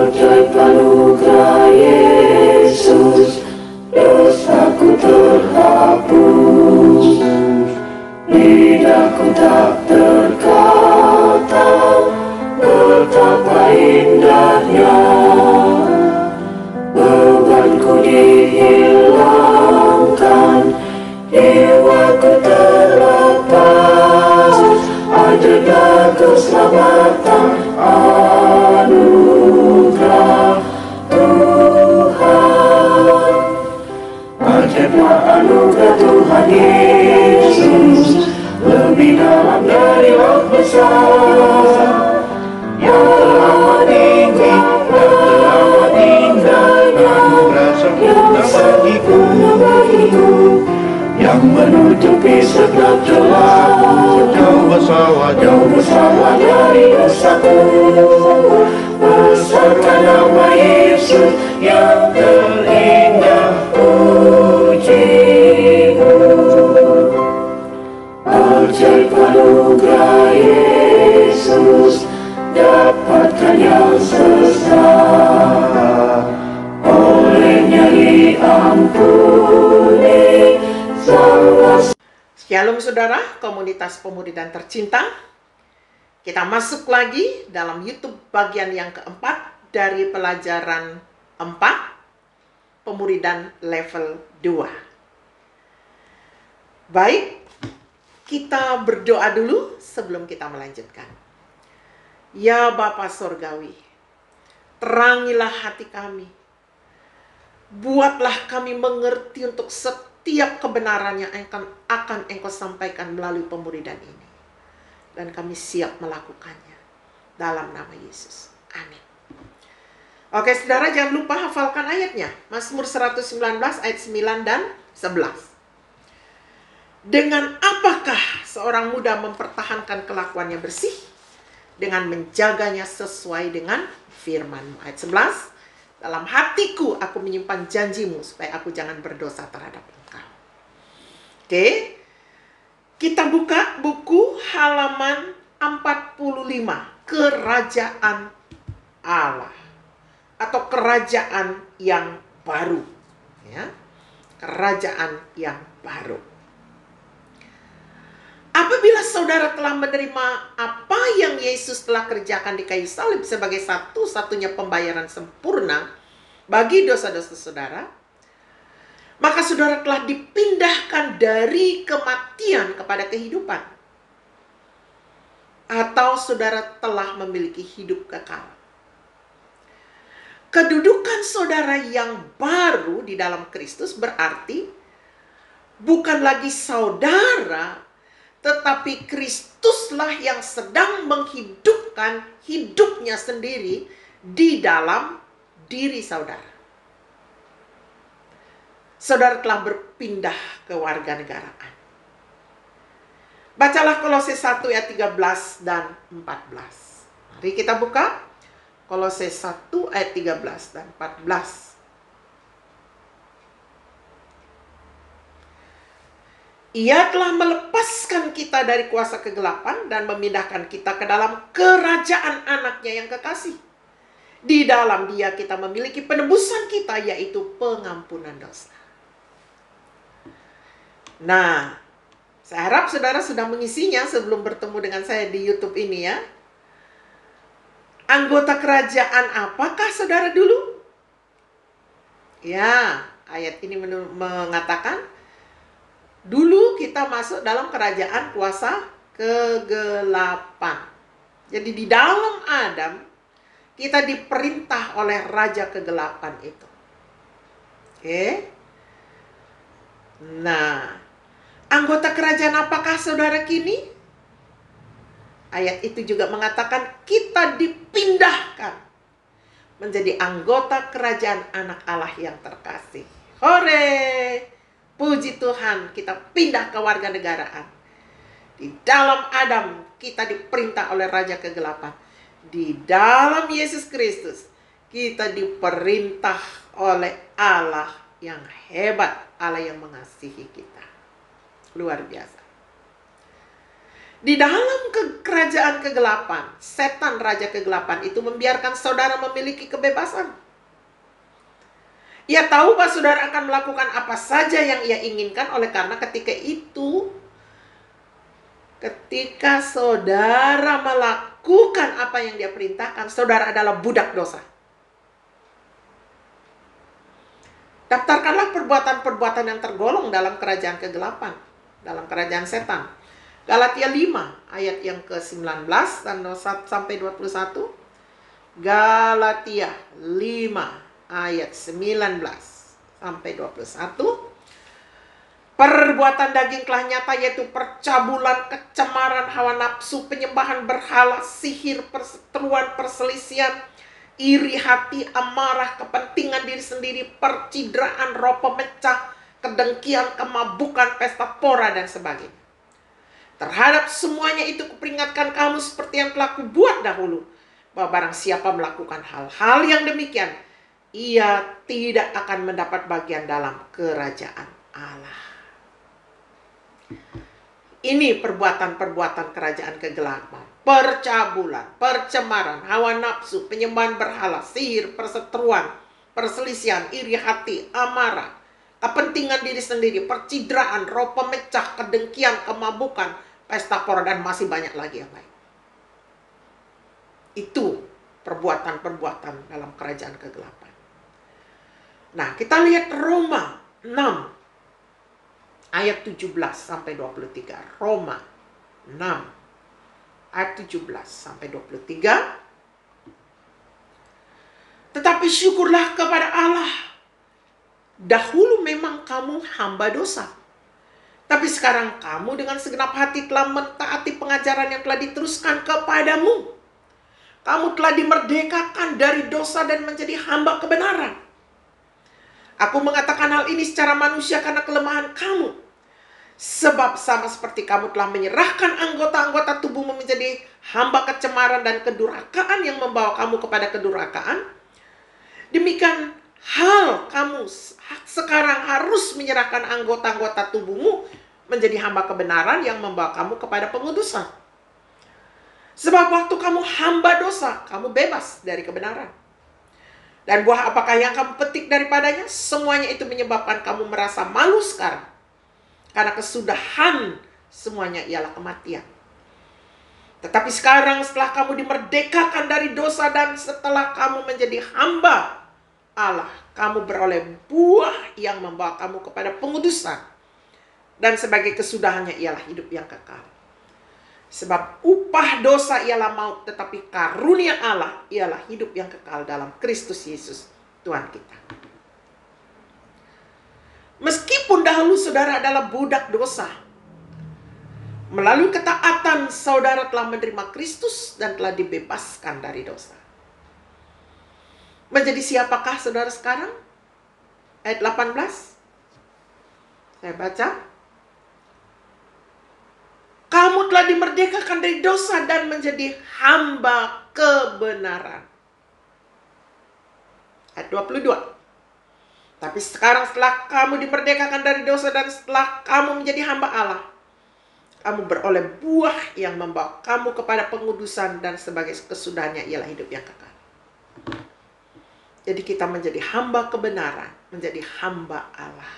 Ajaib anugerah Yesus, dosaku terhapus, lidahku tak terkata betapa indahnya, bebanku dihilangkan, jiwaku terlepas. Ajaiblah keselamatan anugerah Tuhan, ajaiblah anugerah Tuhan Yesus, lebih dalam dari laut besar, yang teramat tinggi, yang teramat indahnya, yang sempurna bagiku, yang menutupi setiap celah. Jauh bersalah dari dosaku, besarkan nama Yesus yang terindah pujimu. Ajaib anugerah Yesus, dapatkan yang sesat, olehnya diampuni semua. Shalom saudara, komunitas pemuridan tercinta. Kita masuk lagi dalam YouTube bagian yang keempat dari pelajaran 4, pemuridan level 2. Baik, kita berdoa dulu sebelum kita melanjutkan. Ya Bapa Sorgawi, terangilah hati kami. Buatlah kami mengerti untuk setiap kebenaran yang akan Engkau sampaikan melalui pemuridan ini. Dan kami siap melakukannya. Dalam nama Yesus. Amin. Oke saudara, jangan lupa hafalkan ayatnya. Mazmur 119 ayat 9 dan 11. Dengan apakah seorang muda mempertahankan kelakuannya bersih? Dengan menjaganya sesuai dengan firman-Mu. Ayat 11. Dalam hatiku aku menyimpan janjimu supaya aku jangan berdosa terhadap engkau. Oke. Kita buka buku halaman 45. Kerajaan Allah. Atau kerajaan yang baru. Ya. Kerajaan yang baru. Apabila saudara telah menerima apa yang Yesus telah kerjakan di kayu salib sebagai satu-satunya pembayaran sempurna bagi dosa-dosa saudara, maka saudara telah dipindahkan dari kematian kepada kehidupan. Atau saudara telah memiliki hidup kekal. Kedudukan saudara yang baru di dalam Kristus berarti bukan lagi saudara, tetapi Kristuslah yang sedang menghidupkan hidupnya sendiri di dalam diri saudara. Saudara telah berpindah ke warganegaraan. Bacalah Kolose 1 ayat 13 dan 14. Mari kita buka Kolose 1 ayat 13 dan 14. Ia telah melepaskan kita dari kuasa kegelapan dan memindahkan kita ke dalam kerajaan anaknya yang kekasih. Di dalam Dia kita memiliki penebusan kita, yaitu pengampunan dosa. Nah, saya harap saudara sudah mengisinya sebelum bertemu dengan saya di YouTube ini ya. Anggota kerajaan apakah saudara dulu? Ya, ayat ini mengatakan dulu kita masuk dalam kerajaan kuasa kegelapan. Jadi di dalam Adam kita diperintah oleh raja kegelapan itu. Oke. Nah, anggota kerajaan apakah saudara kini? Ayat itu juga mengatakan kita dipindahkan menjadi anggota kerajaan anak Allah yang terkasih. Hore! Puji Tuhan, kita pindah ke warganegaraan. Di dalam Adam, kita diperintah oleh Raja Kegelapan. Di dalam Yesus Kristus, kita diperintah oleh Allah yang hebat, Allah yang mengasihi kita. Luar biasa. Di dalam kerajaan kegelapan, setan raja kegelapan itu membiarkan saudara memiliki kebebasan. Ia tahu bahwa saudara akan melakukan apa saja yang ia inginkan, oleh karena ketika saudara melakukan apa yang dia perintahkan, saudara adalah budak dosa. Daftarkanlah perbuatan-perbuatan yang tergolong dalam kerajaan kegelapan, dalam kerajaan setan. Galatia 5 ayat yang ke-19 dan sampai 21. Galatia 5 ayat 19 sampai 21. Perbuatan daging telah nyata, yaitu percabulan, kecemaran, hawa nafsu, penyembahan berhala, sihir, perseteruan, perselisihan, iri hati, amarah, kepentingan diri sendiri, percidraan, roh pemecah, kedengkian, kemabukan, pesta pora, dan sebagainya. Terhadap semuanya itu kuperingatkan kamu seperti yang telah kubuat dahulu, bahwa barang siapa melakukan hal-hal yang demikian, ia tidak akan mendapat bagian dalam kerajaan Allah. Ini perbuatan-perbuatan kerajaan kegelapan: percabulan, percemaran, hawa nafsu, penyembahan berhala, sihir, perseteruan, perselisihan, iri hati, amarah, kepentingan diri sendiri, percidraan, roh pemecah, kedengkian, kemabukan, pesta pora, dan masih banyak lagi yang lain. Itu perbuatan-perbuatan dalam kerajaan kegelapan. Nah, kita lihat Roma 6 ayat 17 sampai 23. Roma 6 ayat 17 sampai 23. Tetapi syukurlah kepada Allah, dahulu memang kamu hamba dosa, tapi sekarang kamu dengan segenap hati telah mentaati pengajaran yang telah diteruskan kepadamu. Kamu telah dimerdekakan dari dosa dan menjadi hamba kebenaran. Aku mengatakan hal ini secara manusia karena kelemahan kamu. Sebab sama seperti kamu telah menyerahkan anggota-anggota tubuhmu menjadi hamba kecemaran dan kedurhakaan yang membawa kamu kepada kedurhakaan, demikian hal kamu sekarang harus menyerahkan anggota-anggota tubuhmu menjadi hamba kebenaran yang membawa kamu kepada pengudusan. Sebab waktu kamu hamba dosa, kamu bebas dari kebenaran. Dan buah apakah yang kamu petik daripadanya? Semuanya itu menyebabkan kamu merasa malu sekarang. Karena kesudahan semuanya ialah kematian. Tetapi sekarang setelah kamu dimerdekakan dari dosa dan setelah kamu menjadi hamba Allah, kamu beroleh buah yang membawa kamu kepada pengudusan. Dan sebagai kesudahannya ialah hidup yang kekal. Sebab upah dosa ialah maut, tetapi karunia Allah ialah hidup yang kekal dalam Kristus Yesus Tuhan kita. Meskipun dahulu saudara adalah budak dosa, melalui ketaatan saudara telah menerima Kristus dan telah dibebaskan dari dosa. Menjadi siapakah saudara sekarang? Ayat 18. Saya baca. Kamu telah dimerdekakan dari dosa dan menjadi hamba kebenaran. Ayat 22. Tapi sekarang setelah kamu dimerdekakan dari dosa dan setelah kamu menjadi hamba Allah, kamu beroleh buah yang membawa kamu kepada pengudusan dan sebagai kesudahannya ialah hidup yang kekal. Jadi kita menjadi hamba kebenaran, menjadi hamba Allah.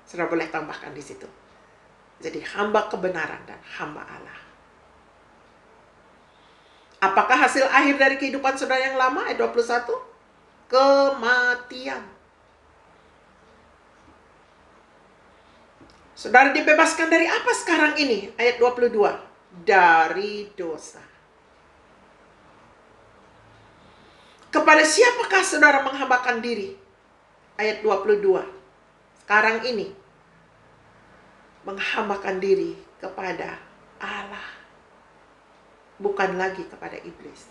Saudara boleh tambahkan di situ. Jadi hamba kebenaran dan hamba Allah. Apakah hasil akhir dari kehidupan saudara yang lama? Ayat 21. Kematian. Saudara dibebaskan dari apa sekarang ini? Ayat 22. Dari dosa. Kepada siapakah saudara menghambakan diri? Ayat 22. Sekarang ini. Menghambakan diri kepada Allah, bukan lagi kepada iblis.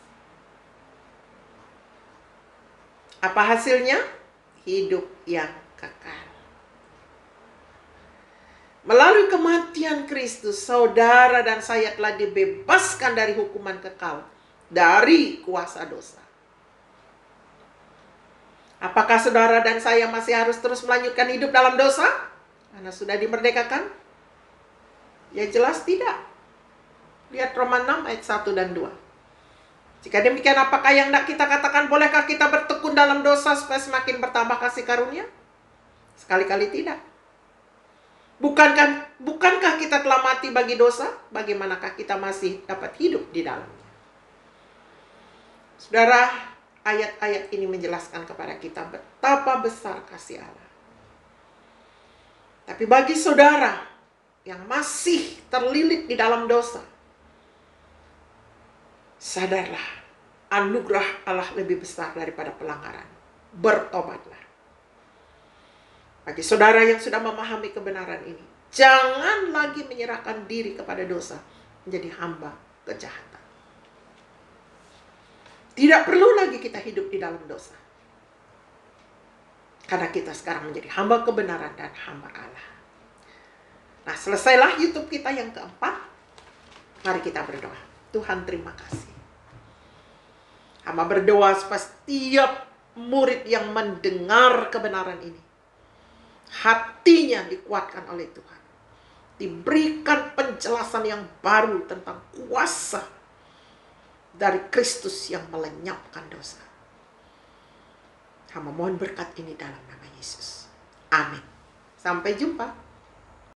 Apa hasilnya? Hidup yang kekal. Melalui kematian Kristus, saudara dan saya telah dibebaskan dari hukuman kekal, dari kuasa dosa. Apakah saudara dan saya masih harus terus melanjutkan hidup dalam dosa? Karena sudah dimerdekakan? Ya jelas tidak. Lihat Roma 6 ayat 1 dan 2. Jika demikian, apakah yang tidak kita katakan? Bolehkah kita bertekun dalam dosa supaya semakin bertambah kasih karunia? Sekali-kali tidak. Bukankah kita telah mati bagi dosa? Bagaimanakah kita masih dapat hidup di dalamnya? Saudara, ayat-ayat ini menjelaskan kepada kita betapa besar kasih Allah. Tapi bagi saudara yang masih terlilit di dalam dosa, sadarlah, anugerah Allah lebih besar daripada pelanggaran. Bertobatlah. Bagi saudara yang sudah memahami kebenaran ini, jangan lagi menyerahkan diri kepada dosa, menjadi hamba kejahatan. Tidak perlu lagi kita hidup di dalam dosa, karena kita sekarang menjadi hamba kebenaran dan hamba Allah. Nah, selesailah YouTube kita yang keempat. Mari kita berdoa. Tuhan, terima kasih. Hamba berdoa supaya setiap murid yang mendengar kebenaran ini, hatinya dikuatkan oleh Tuhan. Diberikan penjelasan yang baru tentang kuasa dari Kristus yang melenyapkan dosa. Hamba mohon berkat ini dalam nama Yesus. Amin. Sampai jumpa.